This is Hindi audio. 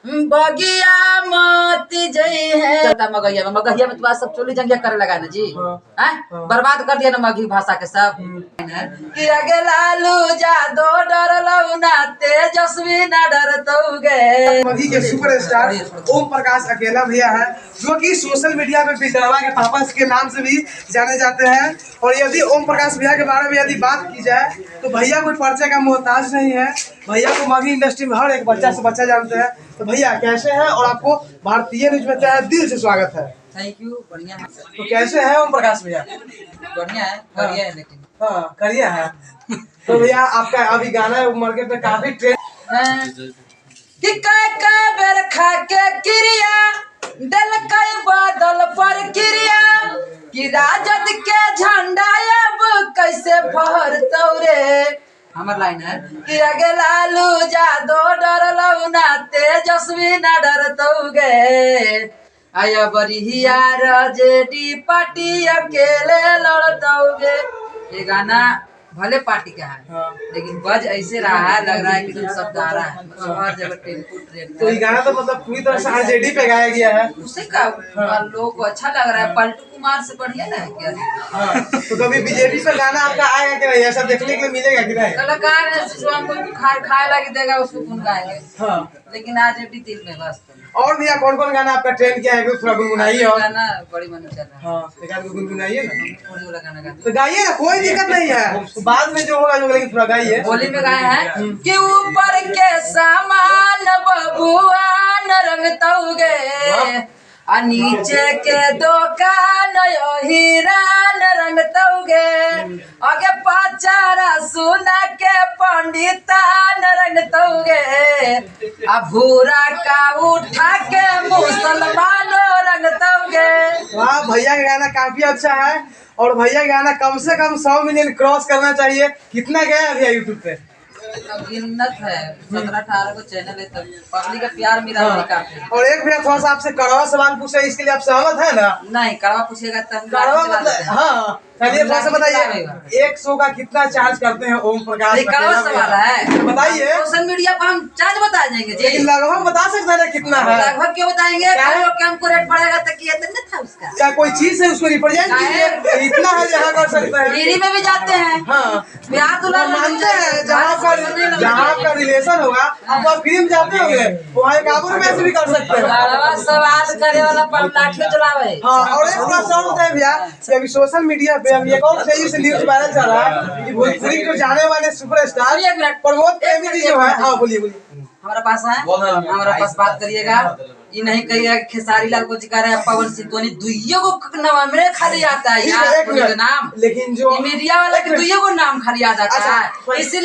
बगिया मोती जई है मगहिया में तो बात सब चोली जंगिया करे लगा ना जी। बर्बाद कर दिया ना मगही भाषा के सब। कि आगे लालू जादो डरलौ ना तेजस्वी ना डरतौगे। मगही के सुपरस्टार ओम प्रकाश अकेला भैया है, जो कि सोशल मीडिया पे बिजड़वा के पापा के नाम से भी जाने जाते हैं। और यदि ओम प्रकाश भैया के बारे में यदि बात की जाए तो भैया कोई परिचय का मोहताज नहीं है। भैया को मगही इंडस्ट्री में हर एक बच्चा से बच्चा जानते हैं। तो भैया कैसे हैं और आपको भारतीय न्यूज में तहे दिल से स्वागत है। थैंक यू, बढ़िया है। तो कैसे है ओम प्रकाश भैया? बढ़िया है, बढ़िया है लेकिन करिए है। तो भैया आपका अभी गाना मार्केट में काफी ट्रेंड कि कई बेर खा के क्रिया दिल कई बादल पर क्रिया कि राजद के झंडा अब कैसे फहरतौ रे। हमार लाइन है कि आगे लालू जादो डरलौ ना तेजस्वी ना डरतौगे। आया बरिया जेडी पार्टी अकेले लड़तौगे। ये गाना भले पार्टी का है लेकिन बज ऐसे रहा है, लग रहा है कि तुम सब गा रहा है हर जगह टेम्पो ट्रेन। तो ये गाना तो मतलब पूरी तरह से आरजेडी पे गाया गया है। उसे का लोगों को अच्छा लग रहा है। पलटू कुमार से बढ़िया ना है क्या? तो कभी बीजेपी पे गाना आपका आएगा कि नहीं, ऐसा देखने के लिए मिलेगा कि नहीं? कलाकार है जो हमको खाए लगे देगा उसको कौन गाएंगे। लेकिन आज भी दिल में बस। और भैया कौन कौन गाना आपका ट्रेंड किया है? थोड़ा गुनगुनाइए। और गाना बड़ी मन चल रहा है। एक आध गुनगुनाइए ना। होली वाला गाना गाते तो गाइए ना, कोई दिक्कत नहीं है। बाद में जो होगा जो, लेकिन थोड़ा गाइए। होली में गाए हैं कि ऊपर के सामान बबुआन रंगतौगे आ नीचे के दुकान हीरान रंगतौगे। आगे पाचारा सुना के पंडितान रंगतौगे। आ भूरा का उठा के मुसलमानो रंगतौगे। वाह, भैया का गाना काफी अच्छा है। और भैया का गाना कम से कम 100 मिलियन क्रॉस करना चाहिए। कितना गया भैया यूट्यूब पे? गिनत है 17-18 को चैनल है, पब्लिक का प्यार मिला काफी। और एक भैया थोड़ा सा आपसे कड़वा सवाल पूछे, इसके लिए आप सहमत है ना? नहीं, कड़वा पूछेगा तो कड़वा मतलब हाँ, चलिए थोड़ा सा बताइए 100 का कितना चार्ज करते हैं ओम प्रकाश? कड़वा सवाल है, बताइए। सोशल मीडिया पर हम चार्ज बता देंगे जी। लेकिन लगभग बता सकते हैं ना कितना है? लगभग क्यों बताएंगे? हमको रेट पड़ेगा तो किया तो नहीं था उसका। क्या कोई चीज है उसको रिप्रेजेंट कीजिए, इतना है जहाँ कर सकते हैं। गिरी में भी जाते हैं। हाँ, बिहार दुल्हन मानते हैं जहाँ आपका रिलेशन होगा, आप फिल्म जाते होंगे वहाँ काबू में से भी कर सकते हैं। सवाल करे वाला पर लाठी चलावे। हाँ, और एक बात और बताए भैया कि अभी सोशल मीडिया पे अभी एक और तेजी से न्यूज वायरल चल रहा है कि भोजपुरी को जाने वाले सुपरस्टार प्रमोद प्रेमी जी जो है। हाँ बोलिए। हमारा पास है, हमारा पास बात करिएगा। ये नहीं कहिएगा खेसारी लाल को जिक्र है, पवन सिंह तो दुइयों को नाम मेरे खाली आता है यार नाम। लेकिन जो मीडिया वाला के दुइयों को नाम खाली आ जाता है, इसीलिए